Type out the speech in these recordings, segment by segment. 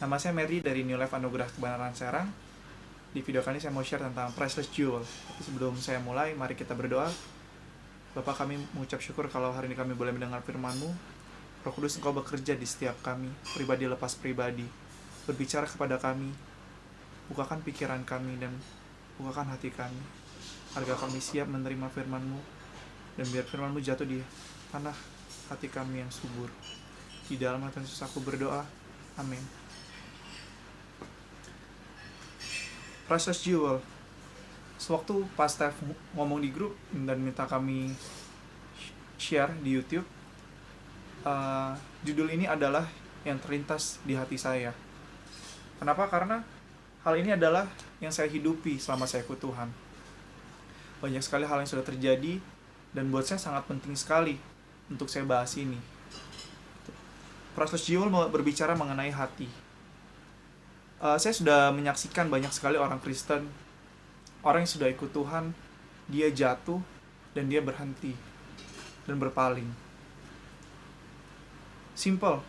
Nama saya Mary dari New Life Anugerah Kebenaran Serang. Di video kali ini saya mau share tentang Priceless Jewel. Tapi sebelum saya mulai, mari kita berdoa. Bapak, kami mengucap syukur kalau hari ini kami boleh mendengar firman-Mu. Roh Kudus, Engkau bekerja di setiap kami, pribadi lepas pribadi. Berbicara kepada kami, bukakan pikiran kami dan bukakan hati kami, agar kami siap menerima firman-Mu, dan biar firman-Mu jatuh di tanah hati kami yang subur. Di dalam Tuhan Yesus aku berdoa, amin. Priceless Jewel. Sewaktu Pak Steph ngomong di grup dan minta kami share di YouTube, judul ini adalah yang terlintas di hati saya. Kenapa? Karena hal ini adalah yang saya hidupi selama saya ikut Tuhan. Banyak sekali hal yang sudah terjadi, dan buat saya sangat penting sekali untuk saya bahas ini. Priceless Jewel berbicara mengenai hati. Saya sudah menyaksikan banyak sekali orang Kristen, orang yang sudah ikut Tuhan, dia jatuh dan dia berhenti dan berpaling. Simple.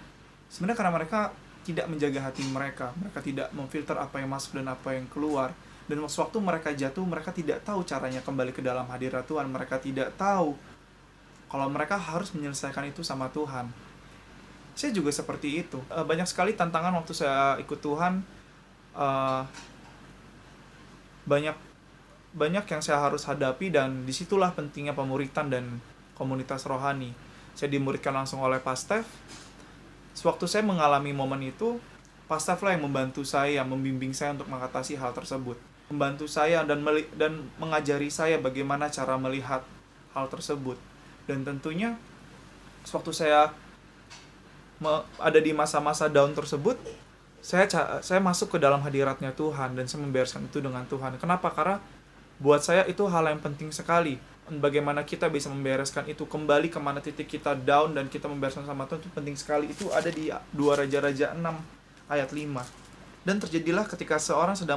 Sebenarnya karena mereka tidak menjaga hati mereka tidak memfilter apa yang masuk dan apa yang keluar. Dan waktu mereka jatuh, mereka tidak tahu caranya kembali ke dalam hadirat Tuhan. Mereka tidak tahu kalau mereka harus menyelesaikan itu sama Tuhan. Saya juga seperti itu. Banyak sekali tantangan waktu saya ikut Tuhan. Banyak yang saya harus hadapi, dan disitulah pentingnya pemuritan dan komunitas rohani. Saya dimuridkan langsung oleh Pak Steph. Sewaktu saya mengalami momen itu, Pak Steph lah yang membantu saya, membimbing saya untuk mengatasi hal tersebut. Membantu saya dan mengajari saya bagaimana cara melihat hal tersebut. Dan tentunya, sewaktu saya ada di masa-masa down tersebut, saya masuk ke dalam hadiratnya Tuhan dan saya membereskan itu dengan Tuhan. Kenapa? Karena buat saya itu hal yang penting sekali. Bagaimana kita bisa membereskan itu, kembali kemana titik kita down dan kita membereskan sama Tuhan, itu penting sekali. Itu ada di 2 Raja-Raja 6 ayat 5. Dan terjadilah ketika seorang sedang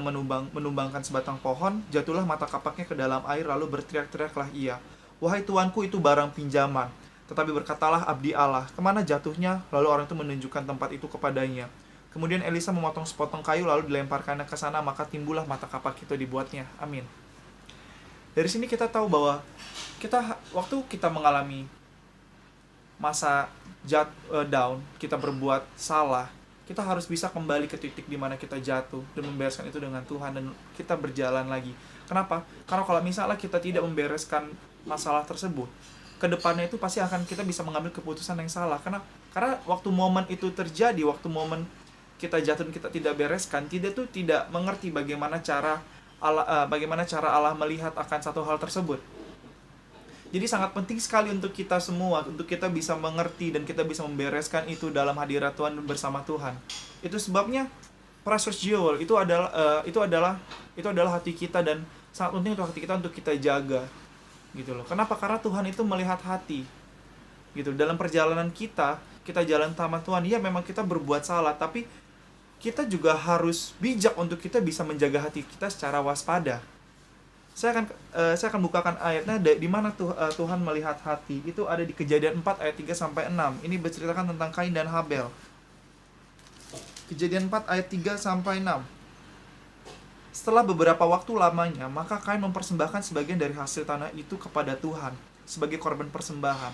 menumbangkan sebatang pohon, jatuhlah mata kapaknya ke dalam air, lalu berteriak-teriaklah ia, "Wahai tuanku, itu barang pinjaman." Tetapi berkatalah abdi Allah, "Kemana jatuhnya?" Lalu orang itu menunjukkan tempat itu kepadanya. Kemudian Elisa memotong sepotong kayu lalu dilemparkannya ke sana, maka timbullah mata kapak itu dibuatnya. Amin. Dari sini kita tahu bahwa waktu kita mengalami masa down, kita berbuat salah, kita harus bisa kembali ke titik di mana kita jatuh dan membereskan itu dengan Tuhan, dan kita berjalan lagi. Kenapa? Karena kalau misalnya kita tidak membereskan masalah tersebut, kedepannya itu pasti akan kita bisa mengambil keputusan yang salah. Karena waktu momen itu terjadi, waktu momen kita jatuh dan kita tidak bereskan, tidak mengerti bagaimana cara Allah melihat akan satu hal tersebut. Jadi sangat penting sekali untuk kita semua, untuk kita bisa mengerti dan kita bisa membereskan itu dalam hadirat Tuhan dan bersama Tuhan. Itu sebabnya Priceless Jewel itu adalah hati kita, dan sangat penting untuk hati kita untuk kita jaga. Gitu loh. Kenapa? Karena Tuhan itu melihat hati. Gitu. Dalam perjalanan kita jalan sama Tuhan, ya memang kita berbuat salah, tapi kita juga harus bijak untuk kita bisa menjaga hati kita secara waspada. Saya akan bukakan ayatnya di mana Tuhan melihat hati. Itu ada di Kejadian 4 ayat 3 sampai 6. Ini berceritakan tentang Kain dan Habel. Kejadian 4 ayat 3 sampai 6. Setelah beberapa waktu lamanya, maka Kain mempersembahkan sebagian dari hasil tanah itu kepada Tuhan sebagai korban persembahan.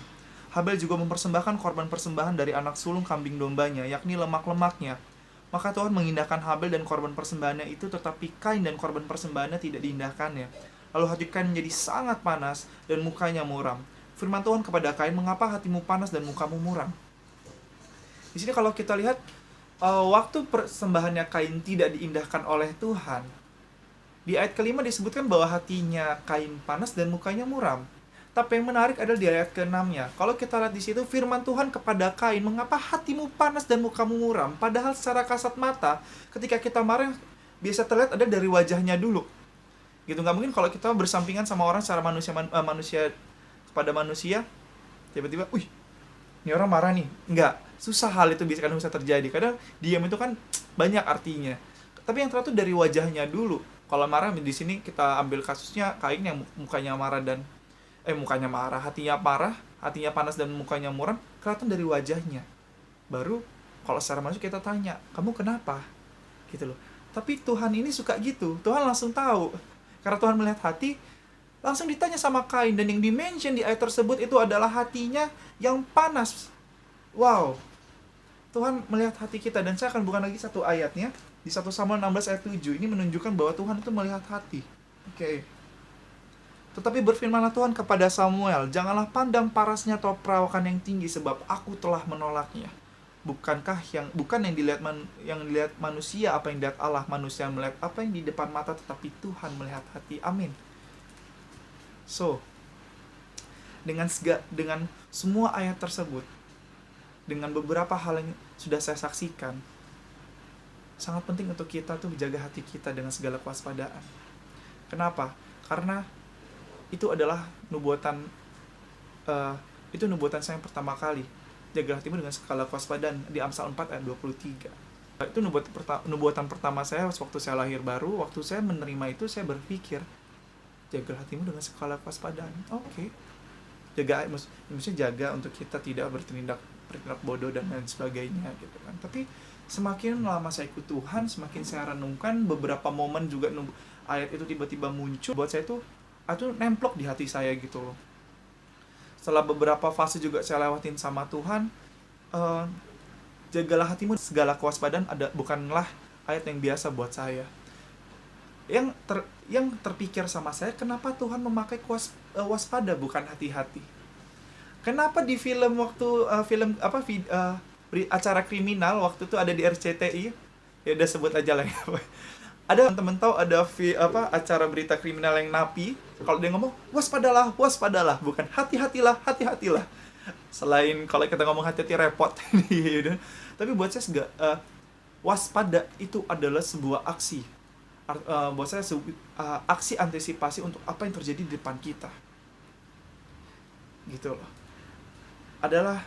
Habel juga mempersembahkan korban persembahan dari anak sulung kambing dombanya, yakni lemak-lemaknya. Maka Tuhan mengindahkan Habel dan korban persembahannya itu, tetapi Kain dan korban persembahannya tidak diindahkannya. Lalu hati Kain menjadi sangat panas dan mukanya muram. Firman Tuhan kepada Kain, "Mengapa hatimu panas dan mukamu muram?" Di sini kalau kita lihat, waktu persembahannya Kain tidak diindahkan oleh Tuhan, di ayat kelima disebutkan bahwa hatinya Kain panas dan mukanya muram. Tapi yang menarik adalah di ayat ke-6-nya. Kalau kita lihat di situ, firman Tuhan kepada Kain, "Mengapa hatimu panas dan mukamu muram?" Padahal secara kasat mata, ketika kita marah, biasa terlihat ada dari wajahnya dulu. Gitu, nggak mungkin kalau kita bersampingan sama orang secara manusia kepada manusia, tiba-tiba, "Wih, ini orang marah nih." Nggak, susah hal itu bisa terjadi. Kadang diam itu kan banyak artinya. Tapi yang teratur dari wajahnya dulu. Kalau marah, di sini kita ambil kasusnya Kain yang mukanya marah, hatinya panas dan mukanya muram, kelihatan dari wajahnya. Baru kalau secara manusia kita tanya, "Kamu kenapa?" gitu loh. Tapi Tuhan ini suka gitu, Tuhan langsung tahu. Karena Tuhan melihat hati, langsung ditanya sama Kain, dan yang dimention di ayat tersebut itu adalah hatinya yang panas. Wow, Tuhan melihat hati kita. Dan saya akan bukan lagi satu ayatnya, di 1 Samuel 16 ayat 7, ini menunjukkan bahwa Tuhan itu melihat hati. Oke. Tetapi berfirmanlah Tuhan kepada Samuel, janganlah pandang parasnya atau perawakan yang tinggi, sebab aku telah menolaknya. Bukan yang dilihat manusia apa yang dilihat Allah, manusia melihat apa yang di depan mata, tetapi Tuhan melihat hati. Amin. So, dengan semua ayat tersebut, dengan beberapa hal yang sudah saya saksikan, sangat penting untuk kita tuh menjaga hati kita dengan segala kewaspadaan. Kenapa? Karena itu adalah nubuatan saya yang pertama kali. Jaga hatimu dengan segala kewaspadaan, di Amsal 4 ayat 23. Itu nubuatan pertama saya waktu saya lahir baru. Waktu saya menerima itu, saya berpikir, jaga hatimu dengan segala kewaspadaan. Oke. Maksudnya jaga untuk kita tidak bertindak bodoh dan lain sebagainya gitu kan. Tapi semakin lama saya ikut Tuhan, semakin saya renungkan, beberapa momen juga ayat itu tiba-tiba muncul buat saya tuh nemplok di hati saya gitu loh. Setelah beberapa fase juga saya lewatin sama Tuhan, jagalah hatimu segala kewaspadaan bukanlah ayat yang biasa buat saya. Yang terpikir sama saya, kenapa Tuhan memakai waspada bukan hati-hati? Kenapa di acara kriminal waktu itu ada di RCTI, ya udah sebut aja lah ya. Ada teman-teman tahu ada acara berita kriminal yang napi, kalau dia ngomong waspadalah, bukan hati-hatilah. Selain kalau kita ngomong hati-hati repot gitu. Tapi buat saya waspada itu adalah sebuah aksi. Buat saya aksi antisipasi untuk apa yang terjadi di depan kita. Gitu loh. Adalah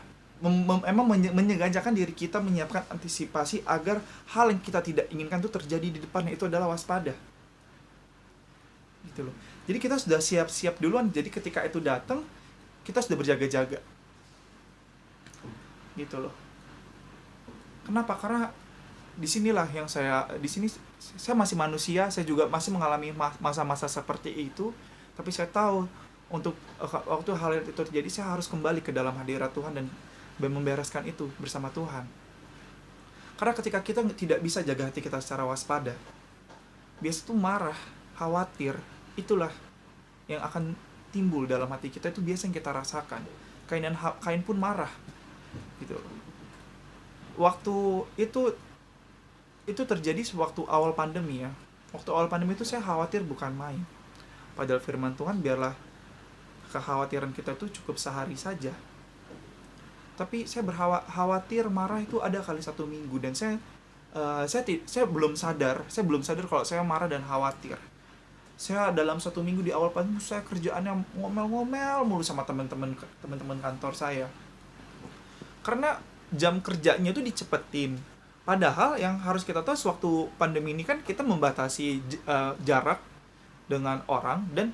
emang menyegajakan diri kita, menyiapkan antisipasi agar hal yang kita tidak inginkan itu terjadi di depannya. Itu adalah waspada gitu loh. Jadi kita sudah siap-siap duluan, jadi ketika itu datang kita sudah berjaga-jaga gitu loh. Kenapa? Karena di sini saya masih manusia, saya juga masih mengalami masa-masa seperti itu, tapi saya tahu untuk waktu hal itu terjadi, saya harus kembali ke dalam hadirat Tuhan dan membereskan itu bersama Tuhan. Karena ketika kita tidak bisa jaga hati kita secara waspada, biasa tuh marah, khawatir, itulah yang akan timbul dalam hati kita. Itu biasa yang kita rasakan. Kain pun marah gitu. Waktu itu terjadi waktu awal pandemi ya. Waktu awal pandemi itu saya khawatir bukan main. Padahal firman Tuhan, biarlah kekhawatiran kita itu cukup sehari saja. Tapi saya khawatir marah itu ada kali 1 minggu, dan saya belum sadar kalau saya marah dan khawatir. Saya dalam 1 minggu di awal pandemi, saya kerjaannya ngomel-ngomel mulu sama teman-teman kantor saya. Karena jam kerjanya itu dicepetin. Padahal yang harus kita tahu, sewaktu pandemi ini kan kita membatasi jarak dengan orang dan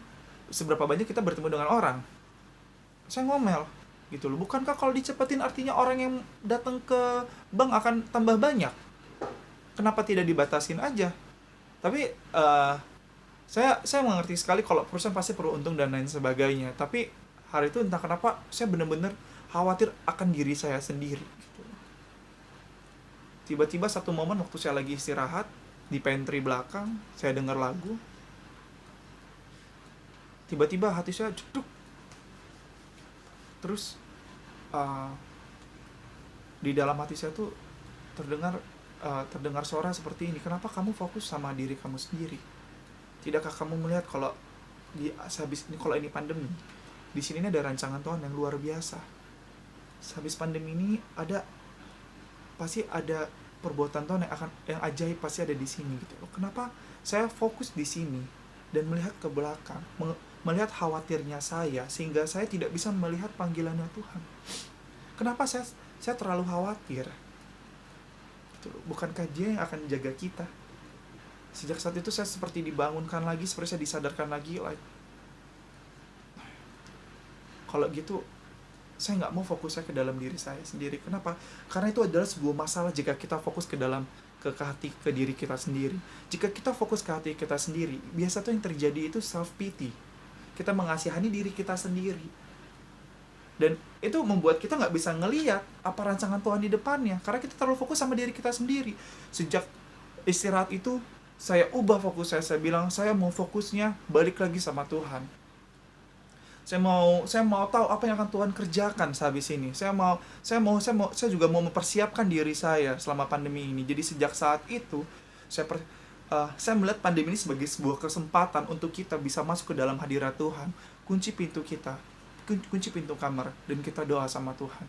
seberapa banyak kita bertemu dengan orang. Saya ngomel gitu loh. Bukankah kalau dicepetin artinya orang yang datang ke bank akan tambah banyak? Kenapa tidak dibatasin aja? Tapi saya mengerti sekali kalau perusahaan pasti perlu untung dan lain sebagainya. Tapi hari itu entah kenapa saya benar-benar khawatir akan diri saya sendiri gitu. Tiba-tiba satu momen waktu saya lagi istirahat di pantry belakang, saya dengar lagu. Tiba-tiba hati saya jeduk. Terus di dalam hati saya tuh terdengar suara seperti ini. Kenapa kamu fokus sama diri kamu sendiri? Tidakkah kamu melihat kalau kalau ini pandemi, di sini ada rancangan Tuhan yang luar biasa. Habis pandemi ini pasti ada perbuatan Tuhan yang ajaib pasti ada di sini gitu. Kenapa saya fokus di sini dan melihat ke belakang, melihat khawatirnya saya, sehingga saya tidak bisa melihat panggilannya Tuhan? Kenapa saya terlalu khawatir? Bukankah Dia yang akan jaga kita? Sejak saat itu saya seperti dibangunkan lagi, seperti saya disadarkan lagi, kalau gitu saya nggak mau fokusnya ke dalam diri saya sendiri. Kenapa? Karena itu adalah sebuah masalah jika kita fokus ke hati, ke diri kita sendiri. Jika kita fokus ke hati kita sendiri, biasa tuh yang terjadi itu self pity. Kita mengasihani diri kita sendiri. Dan itu membuat kita nggak bisa ngeliat apa rancangan Tuhan di depannya. Karena kita terlalu fokus sama diri kita sendiri. Sejak istirahat itu, saya ubah fokus saya. Saya bilang, saya mau fokusnya balik lagi sama Tuhan. Saya mau tahu apa yang akan Tuhan kerjakan sehabis ini. Saya juga mau mempersiapkan diri saya selama pandemi ini. Jadi sejak saat itu, saya melihat pandemi ini sebagai sebuah kesempatan untuk kita bisa masuk ke dalam hadirat Tuhan. Kunci pintu kamar, dan kita doa sama Tuhan.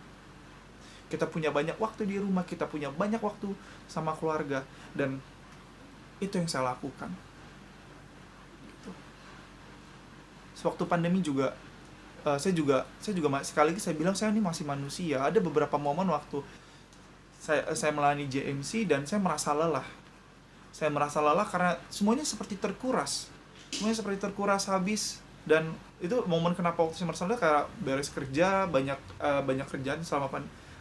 Kita punya banyak waktu di rumah, kita punya banyak waktu sama keluarga, dan itu yang saya lakukan. Gitu. Sewaktu pandemi juga, saya juga sekali lagi saya bilang, saya ini masih manusia. Ada beberapa momen waktu saya melayani JMC dan saya merasa lelah. Saya merasa lelah karena semuanya seperti terkuras habis. Dan itu momen kenapa waktu saya merasa lelah, kayak beres kerja, banyak kerjaan,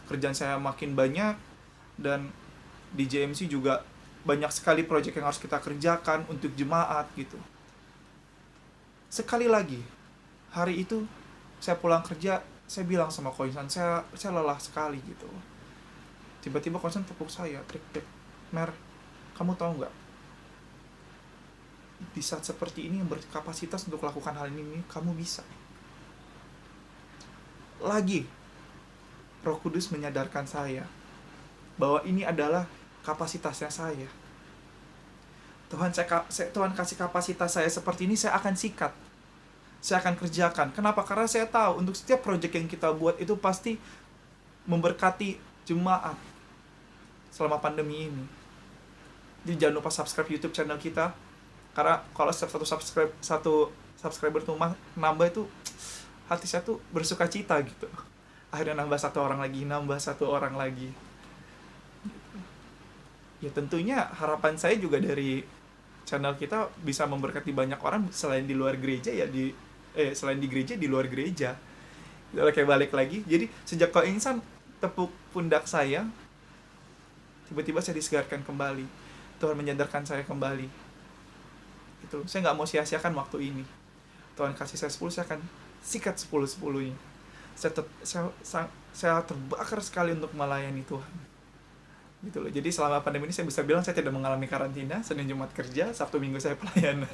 kerjaan saya makin banyak, dan di JMC juga banyak sekali proyek yang harus kita kerjakan untuk jemaat gitu. Sekali lagi, hari itu saya pulang kerja, saya bilang sama Koinsan, saya lelah sekali gitu. Tiba-tiba Koinsan tepuk saya, trik-trik, Mer, kamu tahu nggak? Di saat seperti ini yang berkapasitas untuk melakukan hal ini, kamu bisa. Lagi, Roh Kudus menyadarkan saya bahwa ini adalah kapasitasnya saya. Tuhan kasih kapasitas saya seperti ini, saya akan sikat. Saya akan kerjakan. Kenapa? Karena saya tahu untuk setiap proyek yang kita buat itu pasti memberkati jemaat selama pandemi ini. Jadi jangan lupa subscribe YouTube channel kita. Karena kalau setiap satu subscriber tuh nambah itu, hati saya tuh bersuka cita gitu. Akhirnya nambah satu orang lagi. Ya tentunya harapan saya juga dari channel kita bisa memberkati banyak orang selain di luar gereja ya, selain di gereja, di luar gereja. Udah kayak balik lagi. Jadi sejak Ko Insan tepuk pundak saya, tiba-tiba saya disegarkan kembali. Tuhan menyadarkan saya kembali. Itu, saya nggak mau sia-siakan waktu ini. Tuhan kasih saya 10, saya akan sikat 10-10-nya. Saya terbakar sekali untuk melayani Tuhan. Gitu loh. Jadi selama pandemi ini saya bisa bilang saya tidak mengalami karantina. Senin Jumat kerja, Sabtu Minggu saya pelayanan.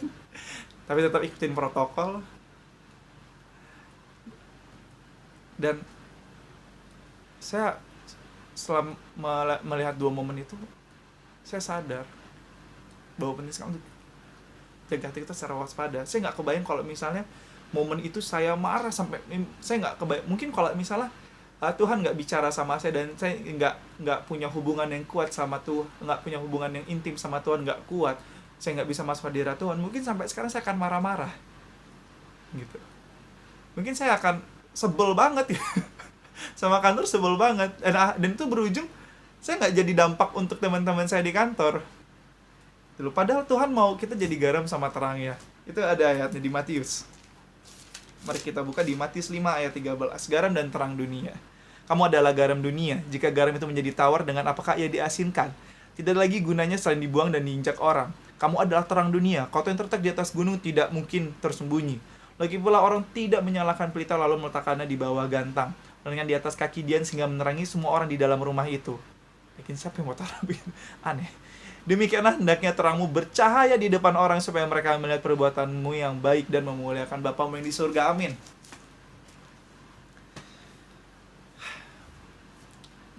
Tapi tetap ikutin protokol. Dan saya setelah melihat dua momen itu, saya sadar bahwa penting sekali untuk jaga hati kita secara waspada. Saya nggak kebayang kalau misalnya momen itu saya marah sampai, saya nggak kebayang. Mungkin kalau misalnya Tuhan nggak bicara sama saya dan saya nggak punya hubungan yang kuat sama Tuhan, nggak punya hubungan yang intim sama Tuhan, nggak kuat, saya nggak bisa masuk hadirat Tuhan, mungkin sampai sekarang saya akan marah-marah gitu. Mungkin saya akan sebel banget ya sama kantor, sebel banget, dan itu berujung saya nggak jadi dampak untuk teman-teman saya di kantor. Padahal Tuhan mau kita jadi garam sama terang ya. Itu ada ayatnya di Matius. Mari kita buka di Matius 5 ayat 13. Garam dan terang dunia. Kamu adalah garam dunia. Jika garam itu menjadi tawar, dengan apakah ia diasinkan? Tidak lagi gunanya selain dibuang dan diinjak orang. Kamu adalah terang dunia. Kota yang terletak di atas gunung tidak mungkin tersembunyi. Lagi pula orang tidak menyalakan pelita lalu meletakkannya di bawah gantang, melainkan di atas kaki dian sehingga menerangi semua orang di dalam rumah itu. Yakin siapa yang mau taruh? Aneh. Demikianlah hendaknya terangmu bercahaya di depan orang supaya mereka melihat perbuatanmu yang baik dan memuliakan Bapamu yang di surga. Amin.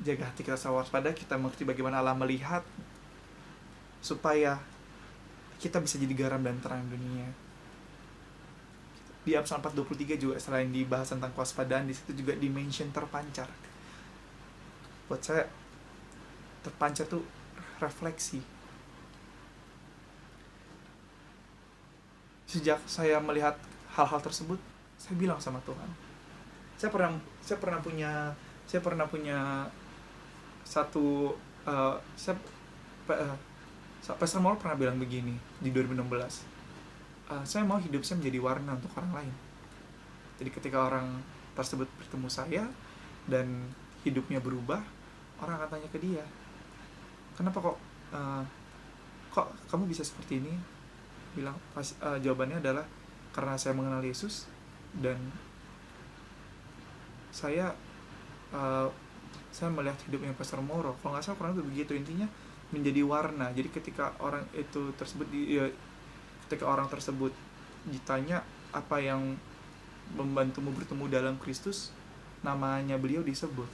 Jaga hati kita selalu waspada, kita mengerti bagaimana Allah melihat, supaya kita bisa jadi garam dan terang dunia. Di Amsal 4:23 juga selain dibahas tentang kewaspadaan, di situ juga dimension terpancar. Buat saya terpancar tuh refleksi. Sejak saya melihat hal-hal tersebut, saya bilang sama Tuhan. Saya pernah punya satu Pastor Maul pernah bilang begini di 2016. Saya mau hidup saya menjadi warna untuk orang lain. Jadi ketika orang tersebut bertemu saya, dan hidupnya berubah, orang akan tanya ke dia, kenapa kok kamu bisa seperti ini? Jawabannya adalah karena saya mengenal Yesus, dan saya melihat hidupnya Pastor Moro. Kalau nggak salah kurang lebih begitu, intinya menjadi warna. Jadi ketika orang tersebut ditanya apa yang membantumu bertemu dalam Kristus, namanya beliau disebut.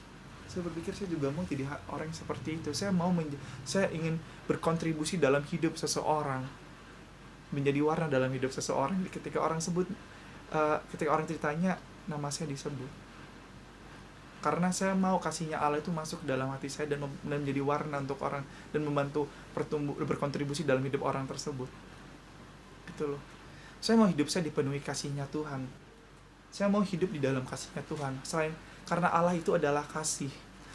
Saya berpikir saya juga mau jadi orang seperti itu. Saya ingin berkontribusi dalam hidup seseorang, menjadi warna dalam hidup seseorang. Jadi ketika orang ditanya, nama saya disebut. Karena saya mau kasihnya Allah itu masuk ke dalam hati saya dan menjadi warna untuk orang, dan membantu berkontribusi dalam hidup orang tersebut. Gitu loh. Saya mau hidup saya dipenuhi kasihnya Tuhan. Saya mau hidup di dalam kasihnya Tuhan. Karena Allah itu adalah kasih.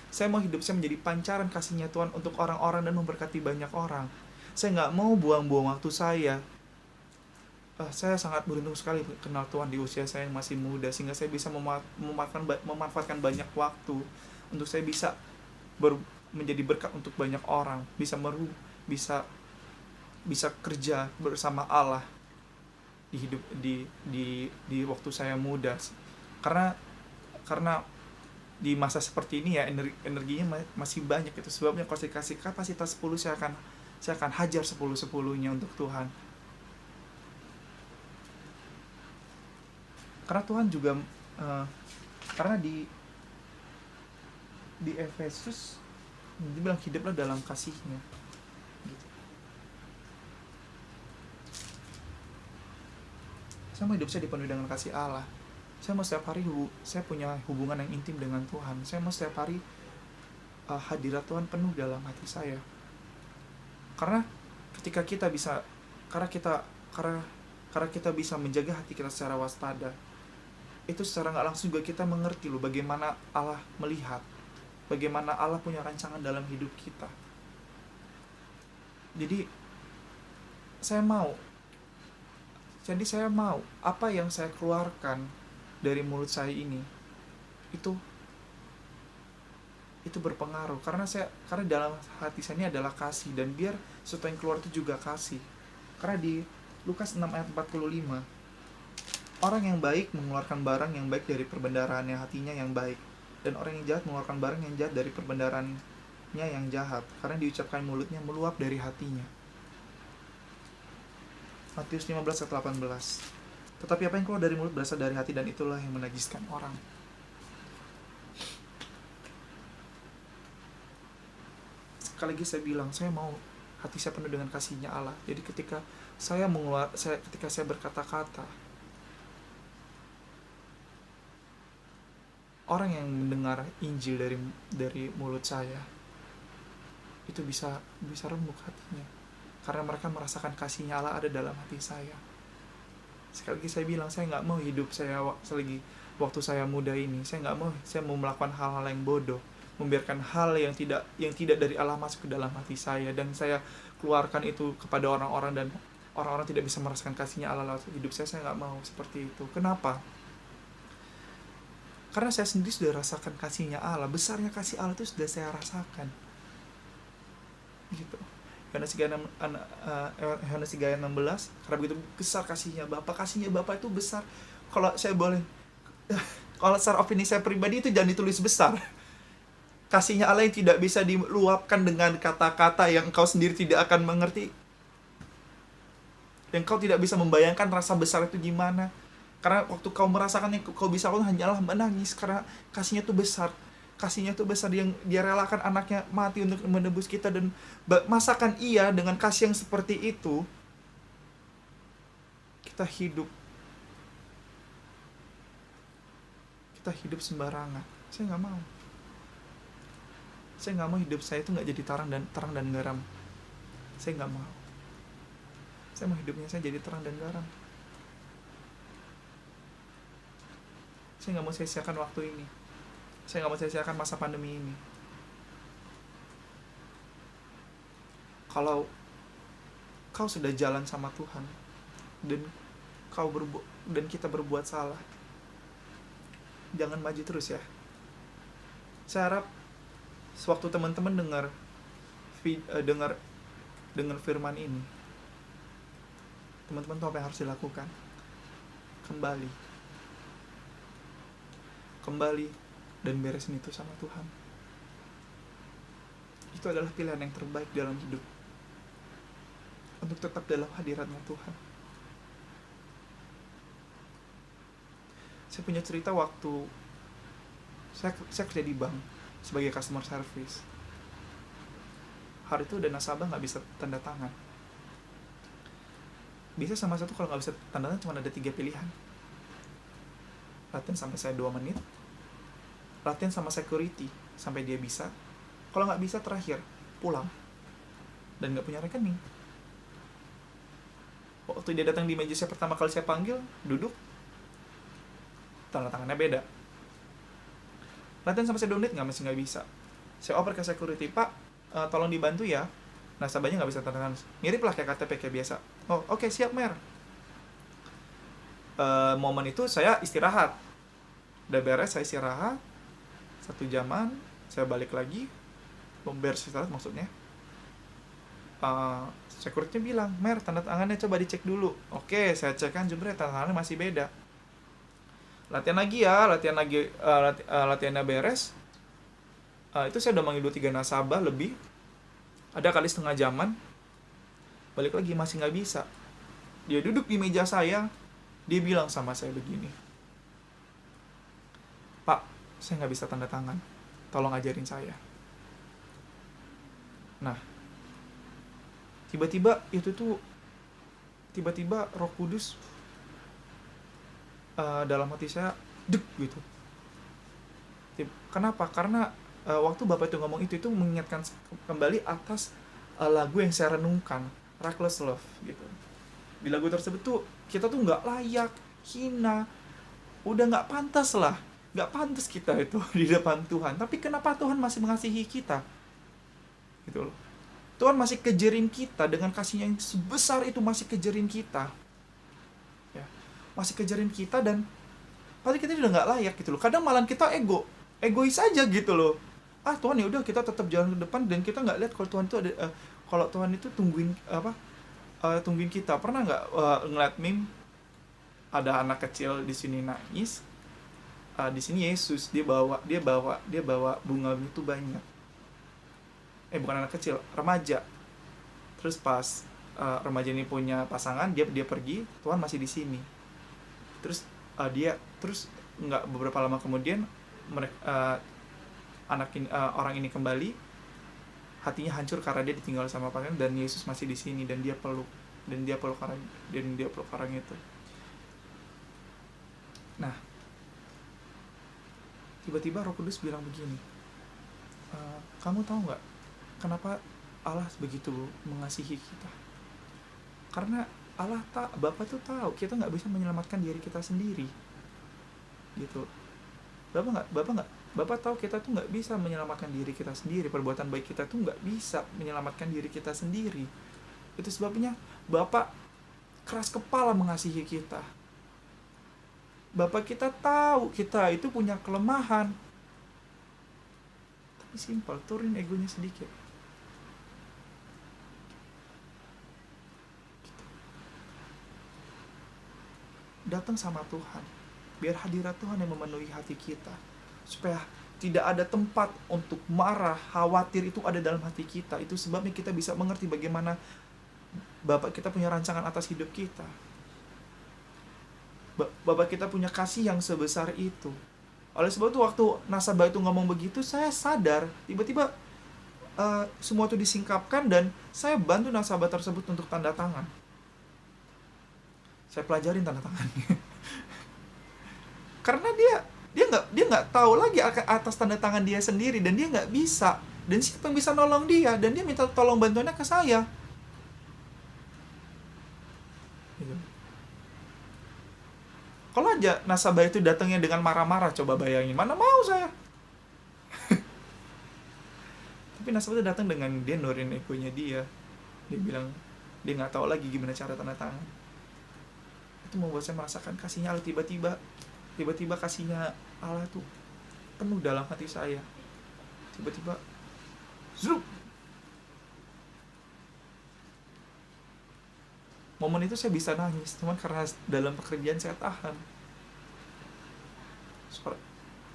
Saya mau hidup saya menjadi pancaran kasihnya Tuhan untuk orang-orang dan memberkati banyak orang. Saya nggak mau buang-buang waktu saya. Saya sangat beruntung sekali kenal Tuhan di usia saya yang masih muda, sehingga saya bisa memanfaatkan banyak waktu untuk saya bisa menjadi berkat untuk banyak orang, bisa kerja bersama Allah di waktu saya muda. Karena di masa seperti ini ya, energinya masih banyak. Itu sebabnya kalau saya kasih kapasitas 10, saya akan hajar 10-10-nya untuk Tuhan. Karena Tuhan juga karena di Efesus dibilang hiduplah dalam kasihnya gitu. Saya mau hidup saya dipenuhi dengan kasih Allah. Saya mau setiap hari saya punya hubungan yang intim dengan Tuhan. Saya mau setiap hari hadirat Tuhan penuh dalam hati saya. Karena ketika kita bisa menjaga hati kita secara waspada, itu secara nggak langsung juga kita mengerti loh bagaimana Allah melihat, bagaimana Allah punya rancangan dalam hidup kita. Jadi saya mau apa yang saya keluarkan dari mulut saya ini itu berpengaruh, karena dalam hati saya ini adalah kasih, dan biar sesuatu yang keluar itu juga kasih. Karena di Lukas 6 ayat 45, orang yang baik mengeluarkan barang yang baik dari perbendaharaannya hatinya yang baik, dan orang yang jahat mengeluarkan barang yang jahat dari perbendaharaannya yang jahat, karena diucapkan mulutnya meluap dari hatinya. Matius 15 ayat 18. Tetapi apa yang keluar dari mulut berasal dari hati, dan itulah yang menajiskan orang. Sekali lagi saya bilang, saya mau hati saya penuh dengan kasihnya Allah. Jadi ketika saya berkata-kata, orang yang mendengar Injil dari mulut saya itu bisa remuk hatinya, karena mereka merasakan kasihnya Allah ada dalam hati saya. Sekali lagi saya bilang, saya nggak mau hidup saya selagi waktu saya muda ini, saya mau melakukan hal-hal yang bodoh, membiarkan hal yang tidak dari Allah masuk ke dalam hati saya, dan saya keluarkan itu kepada orang-orang, dan orang-orang tidak bisa merasakan kasihnya Allah lewat hidup saya. Saya nggak mau seperti itu. Kenapa? Karena saya sendiri sudah rasakan kasihnya Allah. Besarnya kasih Allah itu sudah saya rasakan gitu. Yohanes 3 ayat 16, karena begitu besar kasihnya Bapa itu besar. Kalau secara opini saya pribadi, itu jangan ditulis besar. Kasihnya Allah yang tidak bisa diluapkan dengan kata-kata yang engkau sendiri tidak akan mengerti, yang kau tidak bisa membayangkan rasa besar itu gimana. Karena waktu kau merasakannya, kau bisa hanyalah menangis, karena kasihnya itu besar. Kasihnya itu besar, yang dia relakan anaknya mati untuk menebus kita. Dan masakan ia dengan kasih yang seperti itu, kita hidup sembarangan. Saya nggak mau hidup saya itu nggak jadi terang dan garam. Saya nggak mau. Saya mau hidupnya saya jadi terang dan garam. Saya nggak mau sia-siakan waktu ini. Saya nggak mau sia-siakan masa pandemi ini. Kalau kau sudah jalan sama Tuhan dan kita berbuat salah, jangan maju terus ya. Saya harap sewaktu teman-teman dengar dengar firman ini, teman-teman tahu apa yang harus dilakukan. Kembali dan beresin itu sama Tuhan. Itu adalah pilihan yang terbaik dalam hidup, untuk tetap dalam hadiratnya Tuhan. Saya punya cerita waktu saya kerja di bank sebagai customer service. Hari itu ada nasabah nggak bisa tanda tangan. Biasanya sama satu kalau nggak bisa tanda tangan cuma ada 3 pilihan. Latihan sampai saya 2 menit, latihan sama security sampai dia bisa, kalau nggak bisa terakhir pulang, dan nggak punya rekening. Waktu dia datang di meja saya pertama kali saya panggil, duduk, tanda tangannya beda. Latihan sampai saya 2 menit masih nggak bisa. Saya oper ke security, Pak, tolong dibantu ya, nasabahnya nggak bisa tanda tangan, mirip lah kayak KTP kayak biasa. Oh oke, siap Mer. Momen itu saya istirahat, udah beres saya istirahat 1 jaman, saya balik lagi, beres istirahat maksudnya. Security bilang, Mer, tanda tangannya coba dicek dulu. Oke, saya cek kan, jebret, tanda tangannya masih beda. Latihan lagi ya, latihannya beres. Itu saya udah manggil 2-3 nasabah lebih, ada kali setengah jaman, balik lagi masih nggak bisa. Dia duduk di meja saya, dia bilang sama saya begini, Pak, saya nggak bisa tanda tangan, tolong ajarin saya. Nah, tiba-tiba Roh Kudus dalam hati saya dek gitu. Kenapa? Karena waktu Bapak itu ngomong itu mengingatkan kembali atas lagu yang saya renungkan, Reckless Love gitu. Di lagu tersebut tuh kita tuh nggak layak, hina, udah nggak pantas kita itu di depan Tuhan. Tapi kenapa Tuhan masih mengasihi kita? Gitu loh. Tuhan masih kejerin kita dengan kasih yang sebesar itu, masih kejerin kita. Ya, masih kejerin kita, dan padahal kita udah nggak layak gitu loh. Kadang malah kita egois aja gitu loh. Tuhan ya udah, kita tetap jalan ke depan, dan kita nggak lihat kalau Tuhan itu ada, kalau Tuhan itu tungguin kita. Pernah nggak ngeliat meme ada anak kecil di sini nangis, di sini Yesus dia bawa bunga itu banyak. Bukan anak kecil, remaja. Terus pas remaja ini punya pasangan, dia pergi, Tuhan masih di sini. Terus nggak beberapa lama kemudian orang ini kembali, hatinya hancur karena dia ditinggal sama pasangan, dan Yesus masih di sini, dan dia peluk orang itu. Nah, tiba-tiba Roh Kudus bilang begini, kamu tahu nggak kenapa Allah begitu mengasihi kita? Karena Bapa tuh tahu kita nggak bisa menyelamatkan diri kita sendiri, gitu. Bapak tahu kita tuh nggak bisa menyelamatkan diri kita sendiri. Perbuatan baik kita tuh nggak bisa menyelamatkan diri kita sendiri. Itu sebabnya Bapak keras kepala mengasihi kita. Bapak kita tahu kita itu punya kelemahan, tapi simpel, turunin egonya sedikit. Datang sama Tuhan, biar hadirat Tuhan yang memenuhi hati kita, supaya tidak ada tempat untuk marah, khawatir itu ada dalam hati kita. Itu sebabnya kita bisa mengerti bagaimana Bapak kita punya rancangan atas hidup kita. Bapak kita punya kasih yang sebesar itu. Oleh sebab itu waktu nasabah itu ngomong begitu, saya sadar, tiba-tiba semua itu disingkapkan, dan saya bantu nasabah tersebut untuk tanda tangan. Saya pelajarin tanda tangannya. Karena dia nggak tahu lagi atas tanda tangan dia sendiri, dan dia nggak bisa, dan siapa yang bisa nolong dia, dan dia minta tolong bantuannya ke saya. Gitu. Kalau aja nasabah itu datangnya dengan marah-marah, coba bayangin, mana mau saya. Tapi nasabah itu datang dengan dia nurin egonya dia bilang dia nggak tahu lagi gimana cara tanda tangan. Itu membuat saya merasakan kasihnya Allah. Tiba-tiba kasihnya Allah tuh penuh dalam hati saya. tiba-tiba zup. Momen itu saya bisa nangis, cuman karena dalam pekerjaan saya tahan.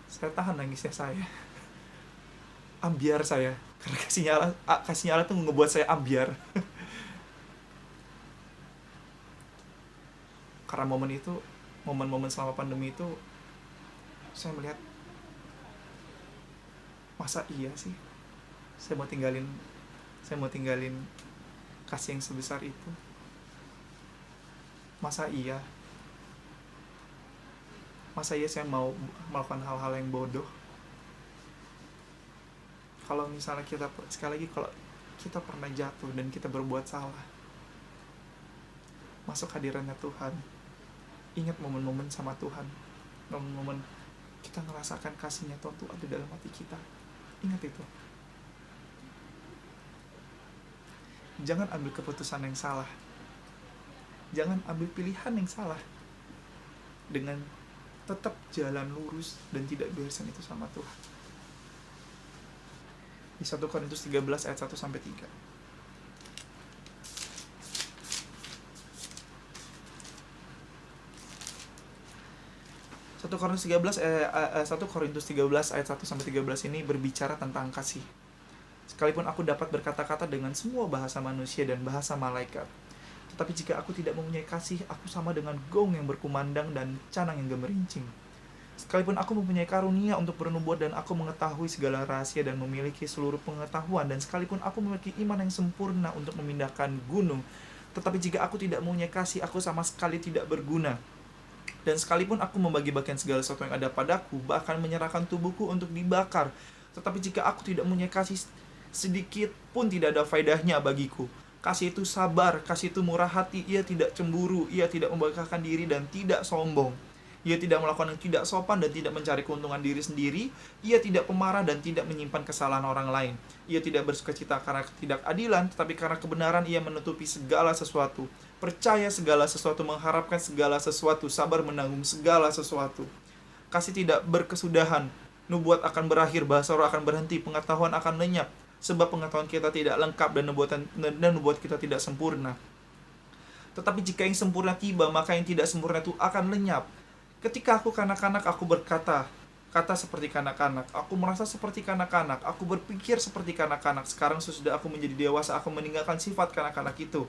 Saya tahan nangisnya saya. Ambiar saya. Karena kasihnya Allah tuh ngebuat saya ambiar. Karena momen-momen selama pandemi itu, saya melihat, masa iya sih saya mau tinggalin kasih yang sebesar itu? Masa iya saya mau melakukan hal-hal yang bodoh? Kalau misalnya sekali lagi, kalau kita pernah jatuh dan kita berbuat salah, masuk hadirannya Tuhan, ingat momen-momen sama Tuhan, momen-momen kita ngerasakan kasihnya Tuhan tuh ada dalam hati kita. Ingat itu. Jangan ambil keputusan yang salah, jangan ambil pilihan yang salah dengan tetap jalan lurus dan tidak beresan itu sama Tuhan. Di 1 Korintus 13 ayat 1-3. 1 Korintus 13 ayat 1-13 ini berbicara tentang kasih. Sekalipun aku dapat berkata-kata dengan semua bahasa manusia dan bahasa malaikat, tetapi jika aku tidak mempunyai kasih, aku sama dengan gong yang berkumandang dan canang yang gemerincing. Sekalipun aku mempunyai karunia untuk bernubuat dan aku mengetahui segala rahasia dan memiliki seluruh pengetahuan, dan sekalipun aku memiliki iman yang sempurna untuk memindahkan gunung, tetapi jika aku tidak mempunyai kasih, aku sama sekali tidak berguna. Dan sekalipun aku membagi-bagikan segala sesuatu yang ada padaku, bahkan menyerahkan tubuhku untuk dibakar, tetapi jika aku tidak mempunyai kasih, sedikit pun tidak ada faedahnya bagiku. Kasih itu sabar, kasih itu murah hati, ia tidak cemburu, ia tidak membanggakan diri dan tidak sombong. Ia tidak melakukan yang tidak sopan dan tidak mencari keuntungan diri sendiri. Ia tidak pemarah dan tidak menyimpan kesalahan orang lain. Ia tidak bersukacita karena ketidakadilan, tetapi karena kebenaran ia menutupi segala sesuatu. Percaya segala sesuatu, mengharapkan segala sesuatu, sabar menanggung segala sesuatu. Kasih tidak berkesudahan. Nubuat akan berakhir, bahasa roh akan berhenti, pengetahuan akan lenyap. Sebab pengetahuan kita tidak lengkap dan nubuat kita tidak sempurna. Tetapi jika yang sempurna tiba, maka yang tidak sempurna itu akan lenyap. Ketika aku kanak-kanak, aku berkata seperti kanak-kanak. Aku merasa seperti kanak-kanak. Aku berpikir seperti kanak-kanak. Sekarang sesudah aku menjadi dewasa, aku meninggalkan sifat kanak-kanak itu.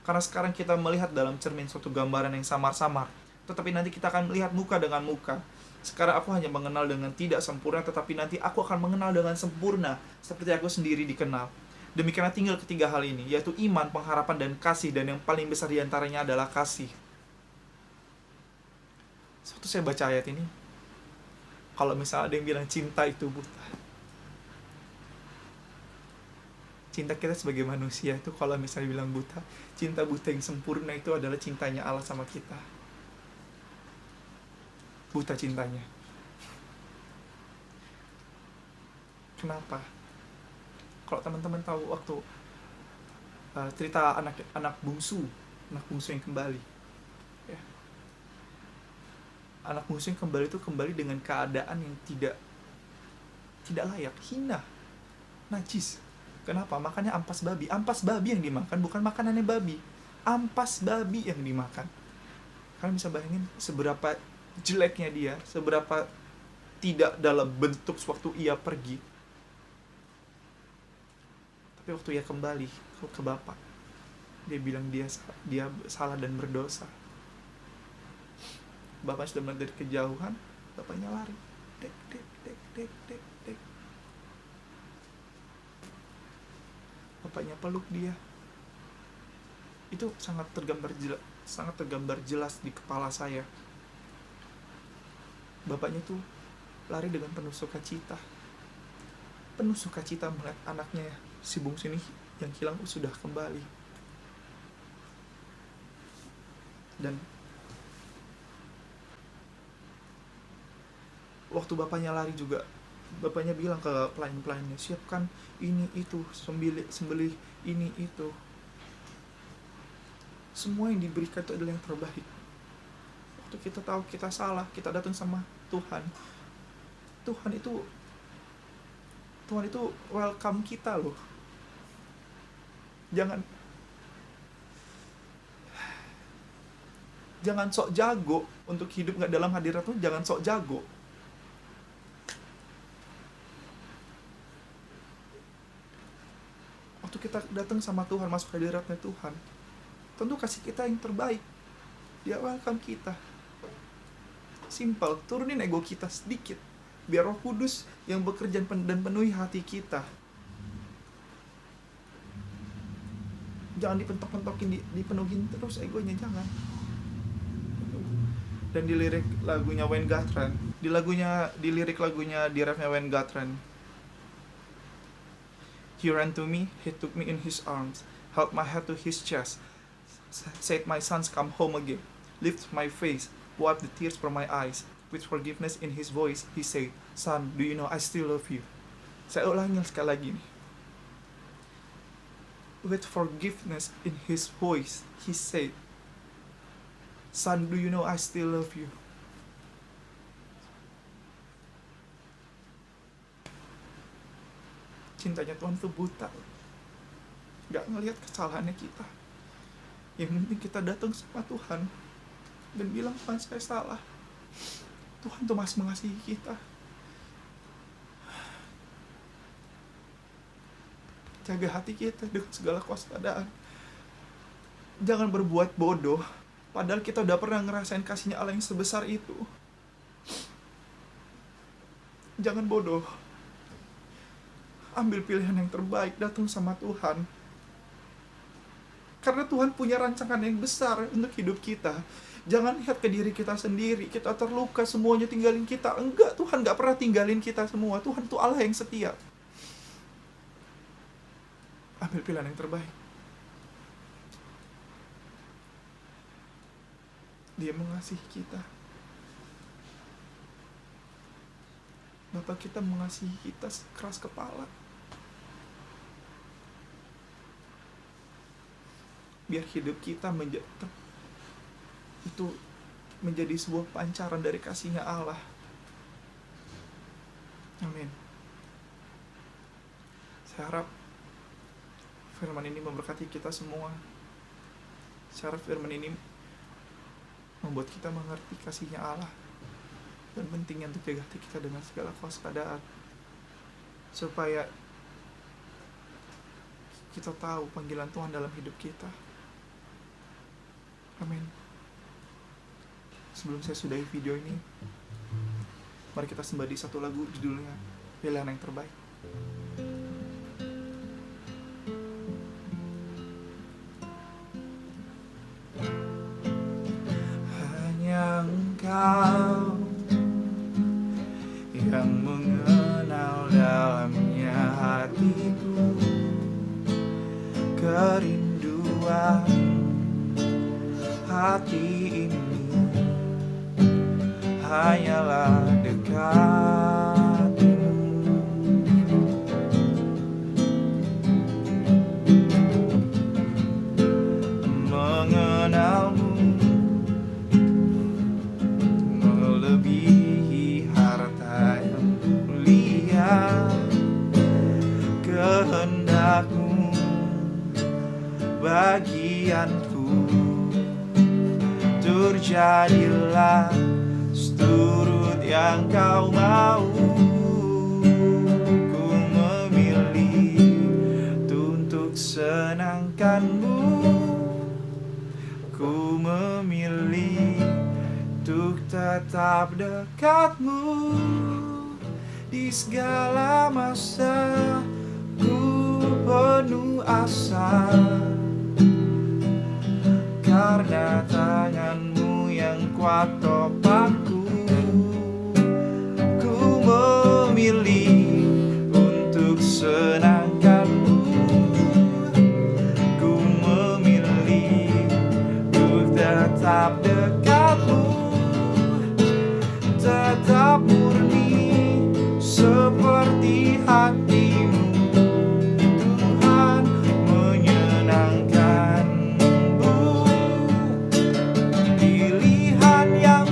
Karena sekarang kita melihat dalam cermin suatu gambaran yang samar-samar. Tetapi nanti kita akan melihat muka dengan muka. Sekarang aku hanya mengenal dengan tidak sempurna, tetapi nanti aku akan mengenal dengan sempurna, seperti aku sendiri dikenal. Demikianlah tinggal ketiga hal ini, yaitu iman, pengharapan, dan kasih. Dan yang paling besar diantaranya adalah kasih. Waktu saya baca ayat ini, kalau misalnya ada yang bilang cinta itu buta, cinta kita sebagai manusia itu kalau misalnya bilang buta, cinta buta yang sempurna itu adalah cintanya Allah sama kita. Buta cintanya. Kenapa? Kalau teman-teman tahu waktu cerita anak bungsu yang kembali, ya. Anak bungsu yang kembali itu kembali dengan keadaan yang tidak layak, hina, najis. Kenapa? Makannya ampas babi yang dimakan, bukan makanannya babi. Ampas babi yang dimakan. Kalian bisa bayangin seberapa jeleknya dia, seberapa tidak dalam bentuk sewaktu ia pergi. Tapi waktu ia kembali ke Bapa, dia bilang dia salah dan berdosa. Bapak sudah melihat dari kejauhan, bapaknya lari. Dek. Bapaknya peluk dia. Itu sangat tergambar jelas di kepala saya. Bapaknya tuh lari dengan penuh sukacita. Penuh sukacita melihat anaknya, si bungsu ini yang hilang sudah kembali. Dan waktu bapaknya lari juga, bapaknya bilang ke pelayan-pelayannya, siapkan ini itu, sembelih ini itu. Semua yang diberikan itu adalah yang terbaik. Waktu kita tahu kita salah, kita datang sama Tuhan. Tuhan itu Tuhan itu welcome kita loh. Jangan sok jago untuk hidup gak dalam hadirat Tuhan. Jangan sok jago. Waktu kita datang sama Tuhan, masuk hadiratnya Tuhan, tentu kasih kita yang terbaik. Dia welcome kita. Simple, turunin ego kita sedikit, biar Roh Kudus yang bekerja dan penuhi hati kita. Jangan dipentok-pentokin, dipenuhin terus egonya, jangan. Dan di lirik lagunya Wayne Guthrie, di lirik lagunya, di refnya Wayne Guthrie, he ran to me, he took me in his arms, held my head to his chest, said my sons come home again, lift my face, wipe the tears from my eyes, with forgiveness in his voice, he said, son, do you know I still love you? Saya ulangi sekali lagi nih. With forgiveness in his voice, he said, son, do you know I still love you? Cintanya Tuhan itu buta, gak ngelihat kesalahannya kita. Yang penting kita datang sama Tuhan dan bilang, Tuhan saya salah. Tuhan tuh masih mengasihi kita. Jaga hati kita dengan segala kewaspadaan. Jangan berbuat bodoh, padahal kita udah pernah ngerasain kasihnya Allah yang sebesar itu. Jangan bodoh. Ambil pilihan yang terbaik, datang sama Tuhan. Karena Tuhan punya rancangan yang besar untuk hidup kita. Jangan lihat ke diri kita sendiri, kita terluka, semuanya tinggalin kita. Enggak, Tuhan gak pernah tinggalin kita semua. Tuhan itu Allah yang setia. Ambil pilihan yang terbaik. Dia mengasihi kita. Bapak kita mengasihi kita keras kepala. Biar hidup kita menjadi sebuah pancaran dari kasihnya Allah. Amin. Saya harap firman ini memberkati kita semua. Saya harap firman ini membuat kita mengerti kasihnya Allah dan pentingnya untuk jaga hati kita dengan segala kewaspadaan, supaya kita tahu panggilan Tuhan dalam hidup kita. Amin. Sebelum saya sudahi video ini, mari kita sembah di satu lagu, judulnya Pilihan yang Terbaik. Hanya Engkau yang mengenal dalamnya hatiku, kerinduan hati ini hanyalah dekat-Mu. Mengenal-Mu melebihi harta yang mulia, kehendak-Mu bagianku. Terjadilah seturut yang Kau mau. Ku memilih untuk senangkan-Mu. Ku memilih untuk tetap dekat-Mu. Di segala masa ku penuh asa, karena tangan-Mu yang kuat topangku. Ku memilih untuk senangkan-Mu. Ku memilih untuk tetap dekat-Mu, tetap murni seperti hati-Mu. Tuhan menyenangkan. Pilihan yang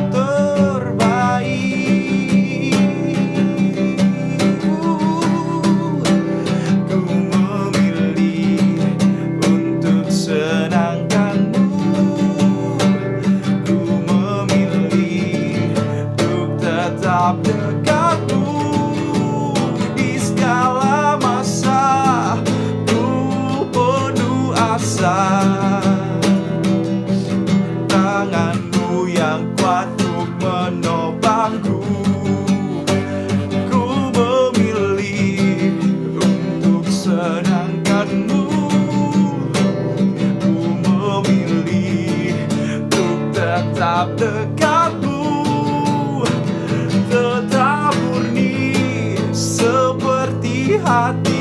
hati